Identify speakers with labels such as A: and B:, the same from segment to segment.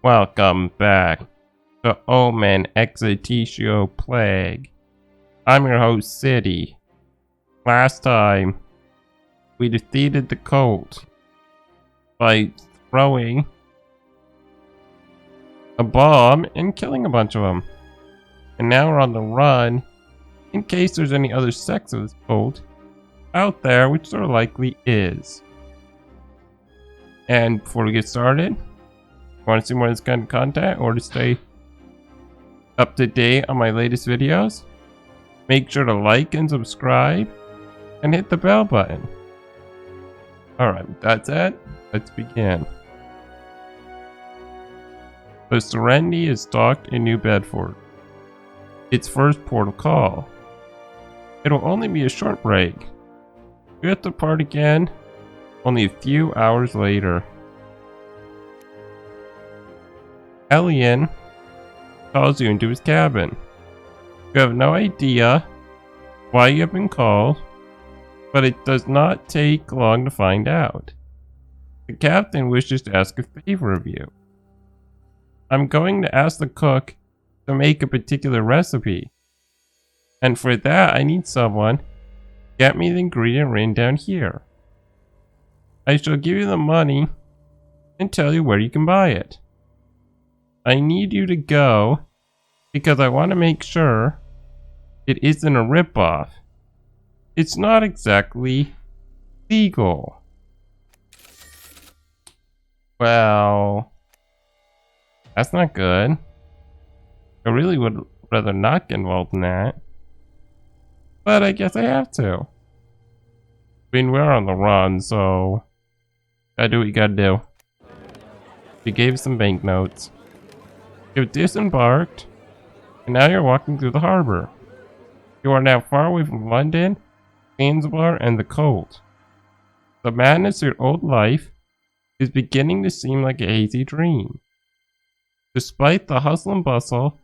A: Welcome back to Omen Exitio Plague. I'm your host, City. Last time, we defeated the cult by throwing a bomb and killing a bunch of them. And now we're on the run in case there's any other sects of this cult out there, which there likely is. And before we get started, want to see more of this kind of content or to stay up to date on my latest videos? Make sure to like and subscribe and hit the bell button. Alright, with that said, let's begin. The Serenity is docked in New Bedford. Its first port of call. It'll only be a short break. We have to part again only a few hours later. Elian calls you into his cabin. You have no idea why you have been called, but it does not take long to find out. The captain wishes to ask a favor of you. I'm going to ask the cook to make a particular recipe, and for that I need someone to get me the ingredient written down here. I shall give you the money and tell you where you can buy it. I need you to go because I want to make sure it isn't a ripoff. It's not exactly legal. Well, that's not good. I really would rather not get involved in that. But I guess I have to. I mean, we're on the run, so gotta do what you gotta do. You gave some banknotes. You've disembarked, and now you're walking through the harbor. You are now far away from London, Zanzibar, and the cold. The madness of your old life is beginning to seem like a hazy dream. Despite the hustle and bustle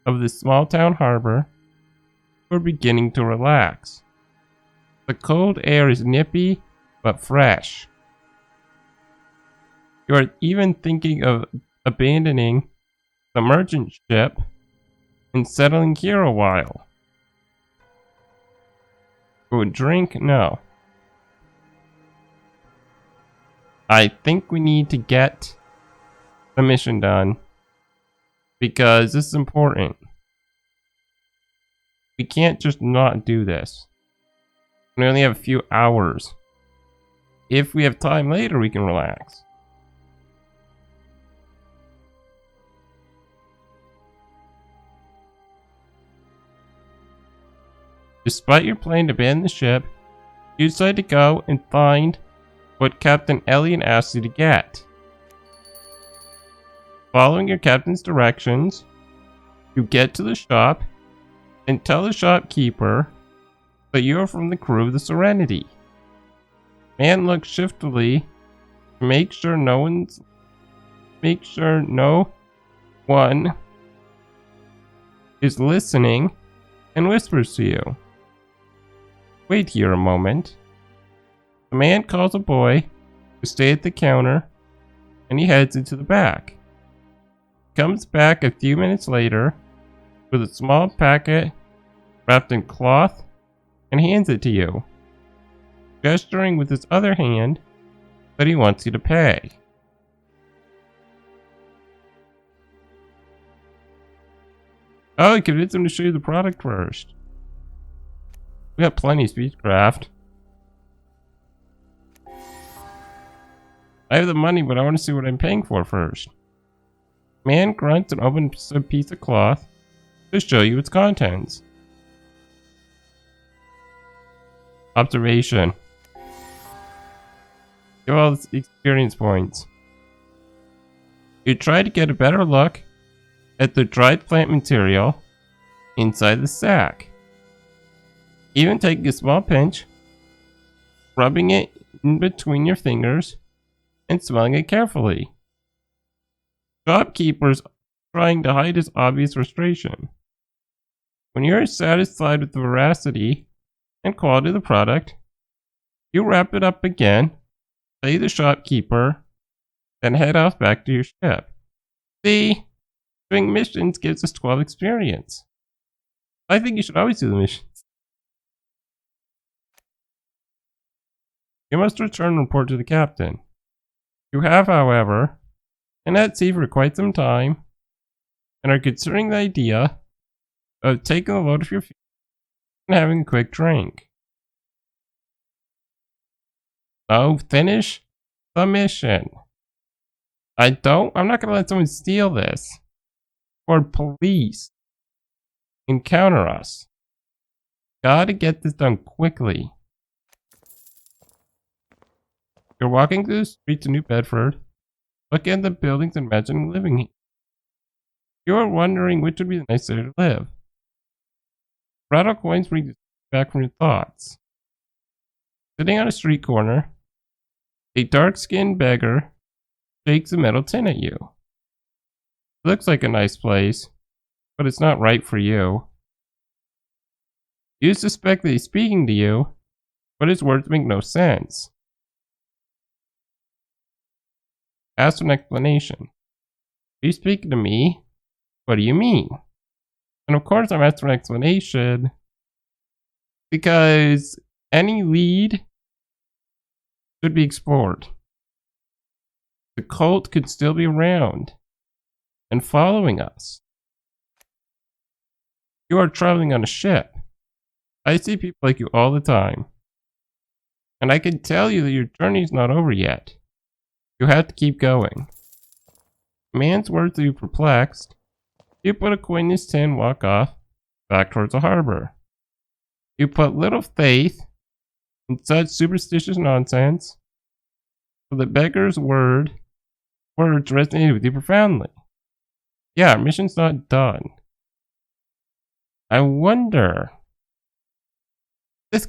A: of this small town harbor, you're beginning to relax. The cold air is nippy but fresh. You are even thinking of abandoning the merchant ship and settling here a while. For a drink? No. I think we need to get the mission done because this is important. We can't just not do this. We only have a few hours. If we have time later, we can relax. Despite your plan to abandon the ship, you decide to go and find what Captain Elian asked you to get. Following your captain's directions, you get to the shop and tell the shopkeeper that you are from the crew of the Serenity. Man looks shiftily to make sure no one is listening and whispers to you. Wait here a moment. The man calls a boy to stay at the counter and he heads into the back. He comes back a few minutes later with a small packet wrapped in cloth and hands it to you, gesturing with his other hand that he wants you to pay. Oh, he convinced him to show you the product first. We got plenty of speechcraft. I have the money, but I want to see what I'm paying for first. Man grunts and opens a piece of cloth to show you its contents. Observation. Give all the experience points. You try to get a better look at the dried plant material inside the sack. Even taking a small pinch, rubbing it in between your fingers, and smelling it carefully. Shopkeeper's trying to hide his obvious frustration. When you're satisfied with the veracity and quality of the product, you wrap it up again, pay the shopkeeper, then head off back to your ship. See, doing missions gives us 12 experience. I think you should always do the missions. You must return and report to the captain. You have, however, been at sea for quite some time and are considering the idea of taking a load of your feet and having a quick drink. So finish the mission. I'm not gonna let someone steal this. Or police encounter us. Gotta get this done quickly. You're walking through the streets of New Bedford, looking at the buildings and imagining living here. You're wondering which would be the nice city to live. Rattle coins bring you back from your thoughts. Sitting on a street corner, a dark-skinned beggar shakes a metal tin at you. It looks like a nice place, but it's not right for you. You suspect that he's speaking to you, but his words make no sense. Ask for an explanation. Are you speaking to me? What do you mean? And of course I'm asking for an explanation because any lead should be explored. The cult could still be around and following us. You are traveling on a ship. I see people like you all the time. And I can tell you that your journey is not over yet. You have to keep going. The man's words leave you perplexed. You put a coin in his tin and walk off, back towards the harbor. You put little faith in such superstitious nonsense, so the beggar's words resonated with you profoundly. Yeah, our mission's not done. I wonder, is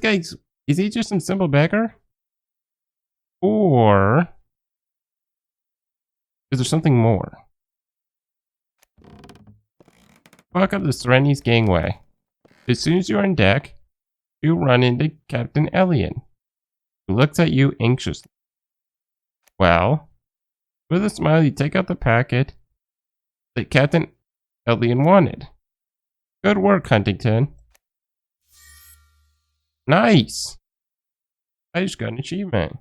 A: he just some simple beggar? Or is there something more? Walk up the Serenity gangway. As soon as you're on deck, you run into Captain Elian, who looks at you anxiously. Well, with a smile, you take out the packet that Captain Elian wanted. Good work, Huntington. Nice! I just got an achievement.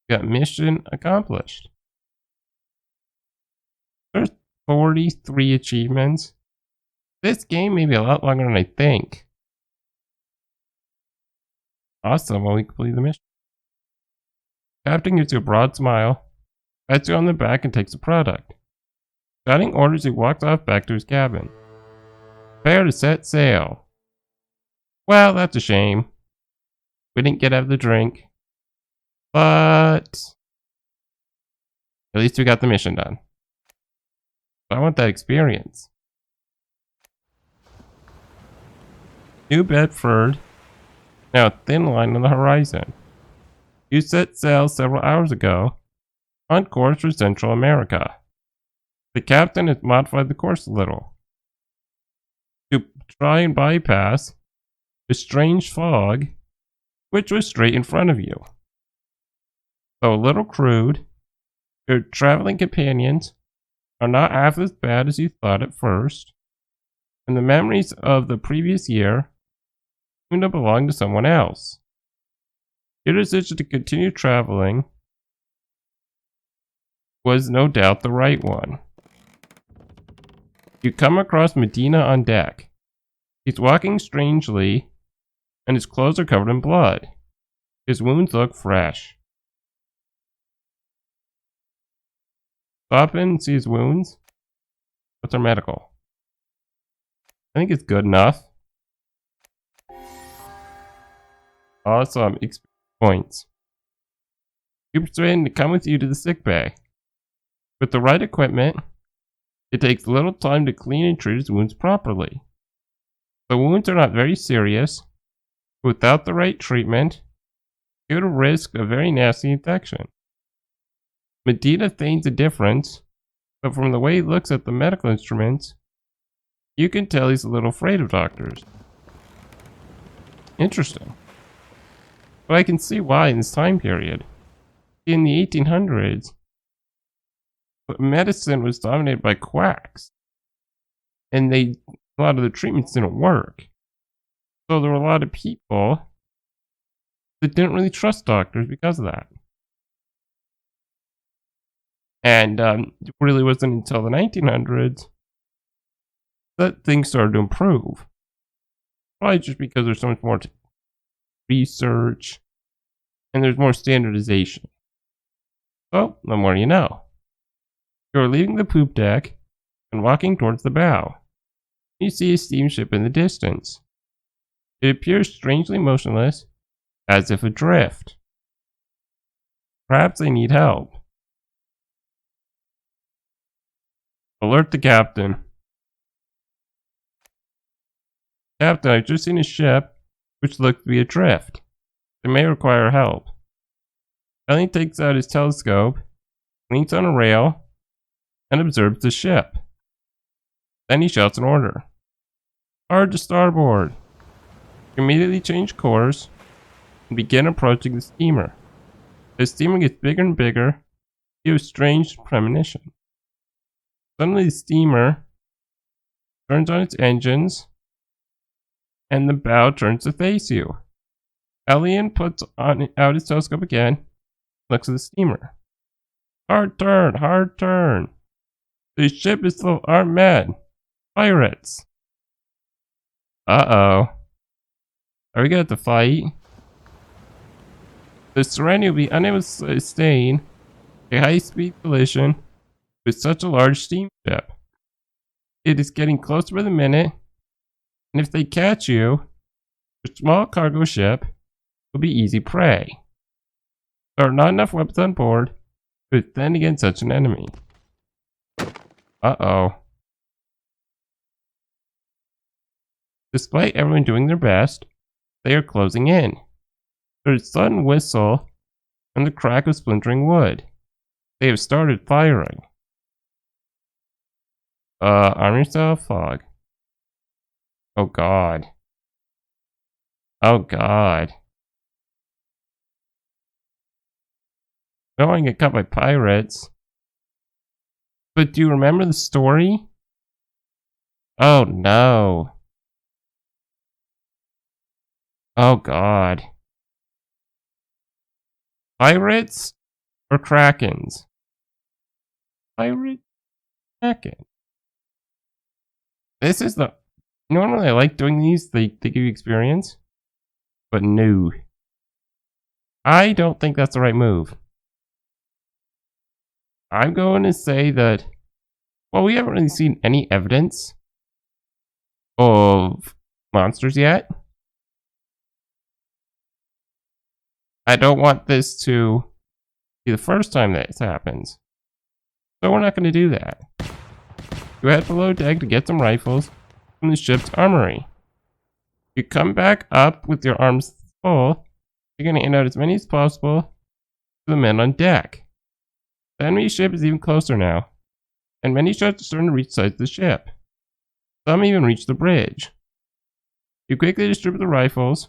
A: Got mission accomplished. There's 43 achievements. This game may be a lot longer than I think. Awesome, well, we complete the mission. Captain gives you a broad smile, pats you on the back, and takes the product. Shouting orders, he walks off back to his cabin. Prepare to set sail. Well, that's a shame. We didn't get out of the drink. But at least we got the mission done. I want that experience. New Bedford, now a thin line on the horizon. You set sail several hours ago, on course for Central America. The captain has modified the course a little to try and bypass the strange fog which was straight in front of you. Though a little crude, your traveling companions are not half as bad as you thought at first, and the memories of the previous year seem to belong to someone else. Your decision to continue traveling was no doubt the right one. You come across Medina on deck. He's walking strangely, and his clothes are covered in blood. His wounds look fresh. Stop in and see his wounds. What's our medical? I think it's good enough. Awesome. Experience points. You persuade him to come with you to the sick bay. With the right equipment, it takes little time to clean and treat his wounds properly. The wounds are not very serious. Without the right treatment, you would risk a very nasty infection. Medina feigns a difference, but from the way he looks at the medical instruments, you can tell he's a little afraid of doctors. Interesting. But I can see why in this time period. In the 1800s, But medicine was dominated by quacks. And a lot of the treatments didn't work. So there were a lot of people that didn't really trust doctors because of that. And it really wasn't until the 1900s that things started to improve. Probably just because there's so much more research and there's more standardization. So, the more you know. You're leaving the poop deck and walking towards the bow. You see a steamship in the distance. It appears strangely motionless, as if adrift. Perhaps they need help. Alert the captain. Captain, I've just seen a ship which looks to be adrift. They may require help. Ellie takes out his telescope, leans on a rail, and observes the ship. Then he shouts an order. Hard to starboard. Immediately change course and begin approaching the steamer. As the steamer gets bigger and bigger, you have a strange premonition. Suddenly the steamer turns on its engines and the bow turns to face you. Elian puts out his telescope again, looks at the steamer. Hard turn, hard turn. The ship is full of armed men. Pirates. Uh-oh. Are we gonna have to fight? The Serenity will be unable to sustain a high-speed collision with such a large steamship. It is getting closer by the minute, and if they catch you, a small cargo ship will be easy prey. There are not enough weapons on board to defend against such an enemy. Uh-oh. Despite everyone doing their best, they are closing in. There's a sudden whistle and the crack of splintering wood. They have started firing. Arm yourself, fog. Oh god. Oh god. I don't want to get caught by pirates. But do you remember the story? Oh no. Oh god. Pirates or krakens? Pirate? Kraken. This is the... Normally I like doing these, they give you experience. But no. I don't think that's the right move. I'm going to say that... Well, we haven't really seen any evidence of monsters yet. I don't want this to be the first time that this happens. So we're not going to do that. You head below deck to get some rifles from the ship's armory. You come back up with your arms full. You're going to hand out as many as possible to the men on deck. The enemy ship is even closer now, and many shots are starting to reach sides of the ship. Some even reach the bridge. You quickly distribute the rifles,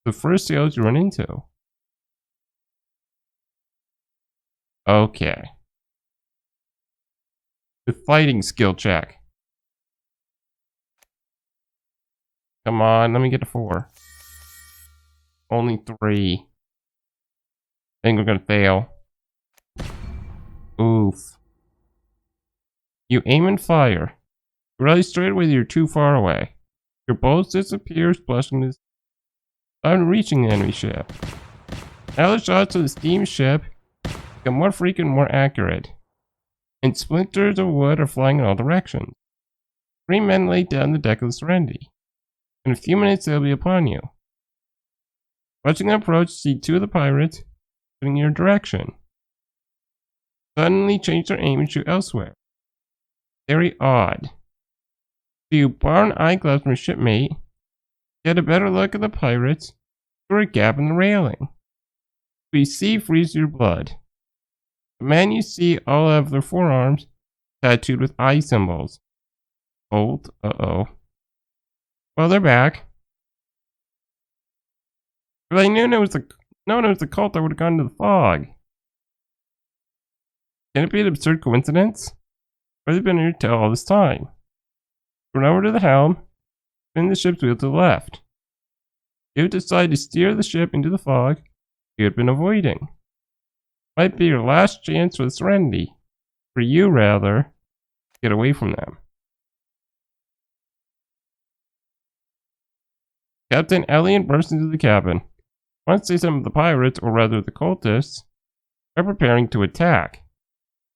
A: the first sailors you run into. Okay. The fighting skill check. Come on, let me get a 4. Only 3. I think we're gonna fail. Oof. You aim and fire. You realize straight away that you're too far away. Your boat disappears, splashing this time reaching the enemy ship. Now the shots of the steamship become more frequent and more accurate, and splinters of wood are flying in all directions. 3 men lay down the deck of the Serenity. In a few minutes they'll be upon you. Watching them approach, see 2 of the pirates heading in your direction. Suddenly change their aim and shoot elsewhere. Very odd. So you borrow an eyeglass from a shipmate, get a better look at the pirates through a gap in the railing. What you see freezes your blood. The men you see all have their forearms tattooed with eye symbols. Cold. Uh-oh. Well, they're back. If I knew it was the cult, I would have gone to the fog. Can it be an absurd coincidence? Or have they been on your tail all this time? Run over to the helm, spin the ship's wheel to the left. You decide to steer the ship into the fog you had been avoiding. Might be your last chance for the Serenity. For you, rather, get away from them. Captain Elliot bursts into the cabin. Wants to say some of the pirates, or rather the cultists, are preparing to attack.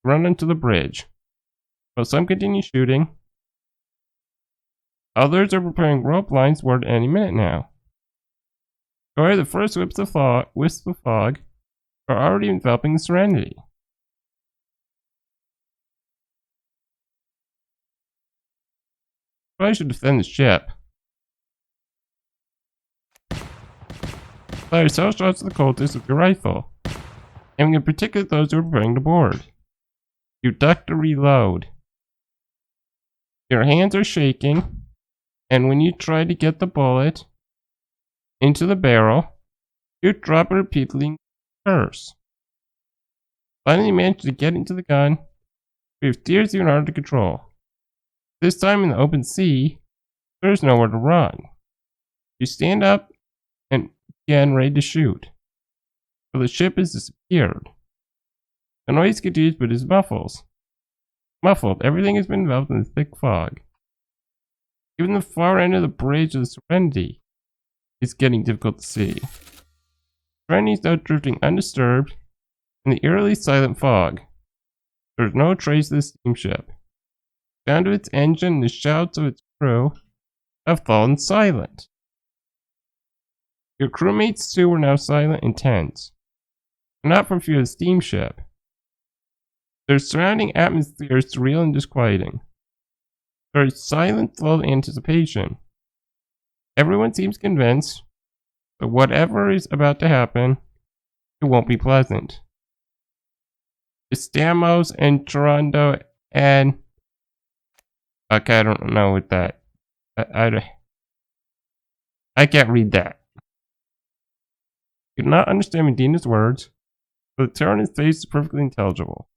A: Run onto the bridge. While some continue shooting, others are preparing rope lines toward any minute now. However, the first wisps of fog are already enveloping the Serenity. Probably should defend the ship. Fire several shots at the cultists with your rifle, aiming in particular at those who are preparing to board. You duck to reload. Your hands are shaking, and when you try to get the bullet into the barrel, you drop it repeatedly and curse. Finally, you manage to get into the gun, but it steers even harder to control. This time in the open sea, there's nowhere to run. You stand up and again ready to shoot, but the ship has disappeared. The noise continues, but is muffled. Everything has been enveloped in a thick fog. Even the far end of the bridge of the Serenity is getting difficult to see. Serenity is now drifting undisturbed in the eerily silent fog. There is no trace of the steamship. The sound of its engine and the shouts of its crew have fallen silent. Your crewmates too were now silent and tense, not from fear of the steamship. Their surrounding atmosphere is surreal and disquieting. There is silent, lulled anticipation. Everyone seems convinced that whatever is about to happen, it won't be pleasant. Estamos entrando and okay, I don't know what that. I can't read that. You do not understand Medina's words, but the terror on his face is perfectly intelligible.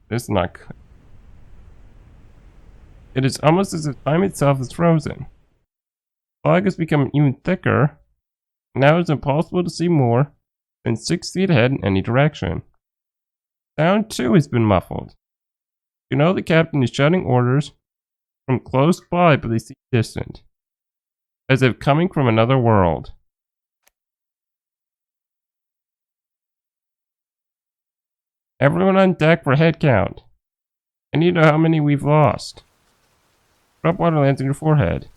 A: This is not good. It is almost as if time itself is frozen. The fog has become even thicker, and now it is impossible to see more than 6 feet ahead in any direction. Sound too has been muffled. You know the captain is shouting orders from close by, but they seem distant, as if coming from another world. Everyone on deck for a head count. I need to know how many we've lost. Drop water lands on your forehead.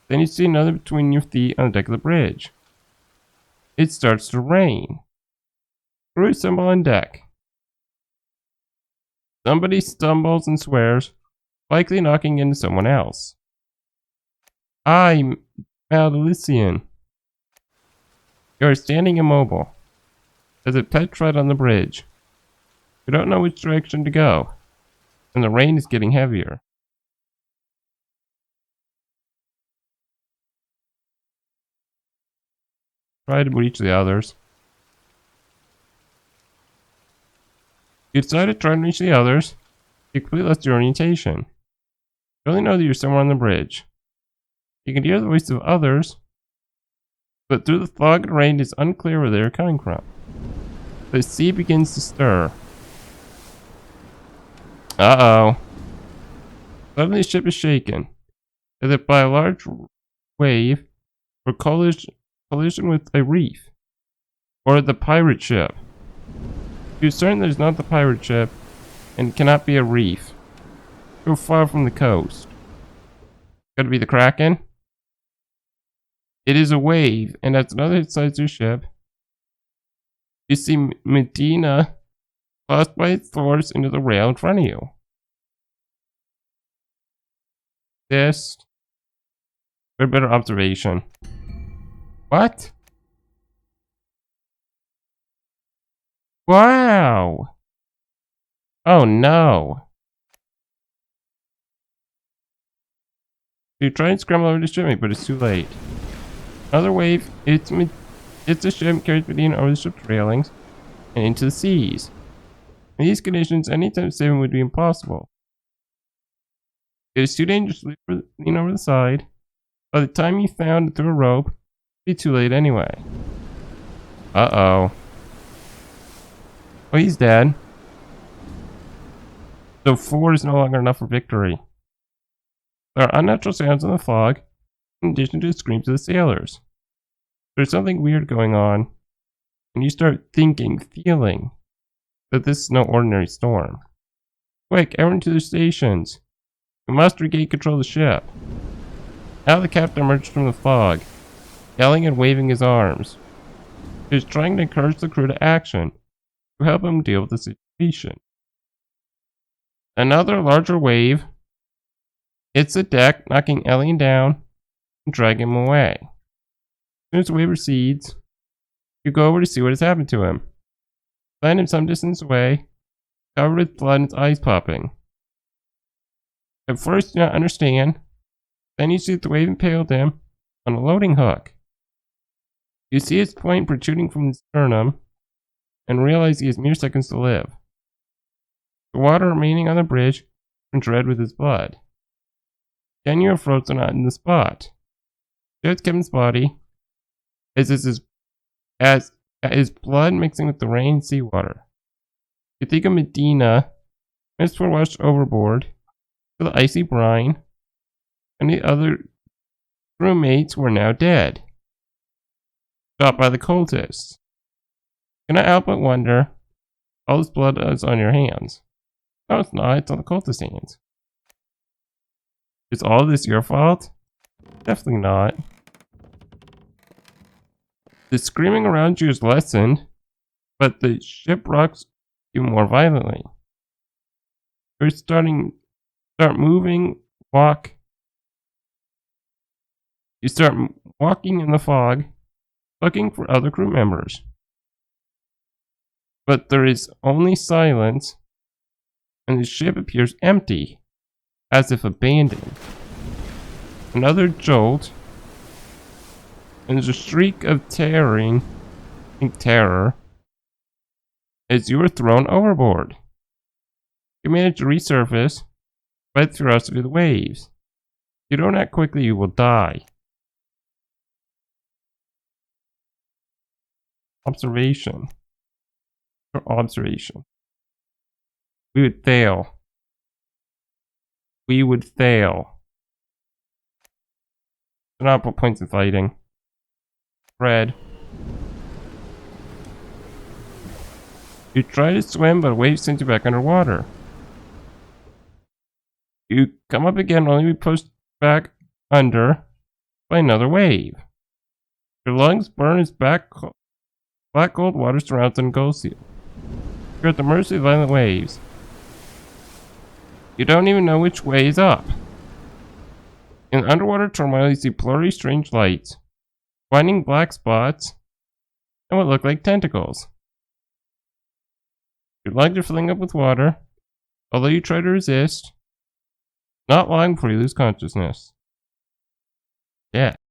A: Then you see another between your feet on the deck of the bridge. It starts to rain. Crew assemble on deck. Somebody stumbles and swears, likely knocking into someone else. I'm Maldalician. You are standing immobile, as if petrified on the bridge. You don't know which direction to go, and the rain is getting heavier. Try to reach the others. You decide to try and reach the others. You completely lost your orientation. You only know that you're somewhere on the bridge. You can hear the voices of others, but through the fog and rain it is unclear where they are coming from. The sea begins to stir. Uh-oh. Suddenly the ship is shaken, as if by a large wave or collision with a reef, or the pirate ship. You're certain that it's not the pirate ship, and cannot be a reef. Go far from the coast. Could it be the Kraken? It is a wave, and as another hits your ship, you see Medina tossed by its force into the rail in front of you. This. A better observation. What? Wow! Oh no! You try and scramble over to ship me, but it's too late. Another wave. It's the ship, carries Medina over the ship's railings, and into the seas. In these conditions, any type of saving would be impossible. It is too dangerous to lean over the side. By the time you found it through a rope, it'd be too late anyway. Uh-oh. Oh, he's dead. So 4 is no longer enough for victory. There are unnatural sounds in the fog, in addition to the screams of the sailors. There's something weird going on, and you start thinking, feeling, that this is no ordinary storm. Quick, everyone to their stations. We must regain control of the ship. Now the captain emerged from the fog, yelling and waving his arms. He was trying to encourage the crew to action, to help him deal with the situation. Another larger wave hits the deck, knocking Elliot down and dragging him away. As soon as the wave recedes, you go over to see what has happened to him. Find him some distance away, covered with blood and his eyes popping. At first you do not understand, then you see that the wave impaled him on a loading hook. You see its point protruding from the sternum, and realize he has mere seconds to live. The water remaining on the bridge turns red with his blood. 10 year floats are not in the spot. There's Kevin's body, as his blood mixing with the rain and seawater. You think of Medina, missed for washed overboard, to the icy brine, and the other crewmates were now dead. Shot by the cultists. Cannot help but wonder, all this blood is on your hands. No, it's not, it's on the cultist hands. Is all this your fault? Definitely not. The screaming around you is lessened, but the ship rocks you more violently. You're start moving, walk. You start walking in the fog, looking for other crew members. But there is only silence, and the ship appears empty, as if abandoned. Another jolt, and there's a shriek of terror as you are thrown overboard. You manage to resurface by the ferocity of the waves. If you don't act quickly, you will die. Observation. We would fail. Do not put points in fighting. Red. You try to swim, but a wave sends you back underwater. You come up again, only to be pushed back under by another wave. Your lungs burn as black cold water surrounds and engulfs you. You're at the mercy of violent waves. You don't even know which way is up. In underwater turmoil, you see blurry, strange lights, winding black spots, and what look like tentacles. Your lungs are filling up with water, although you try to resist. Not long before you lose consciousness. Yeah.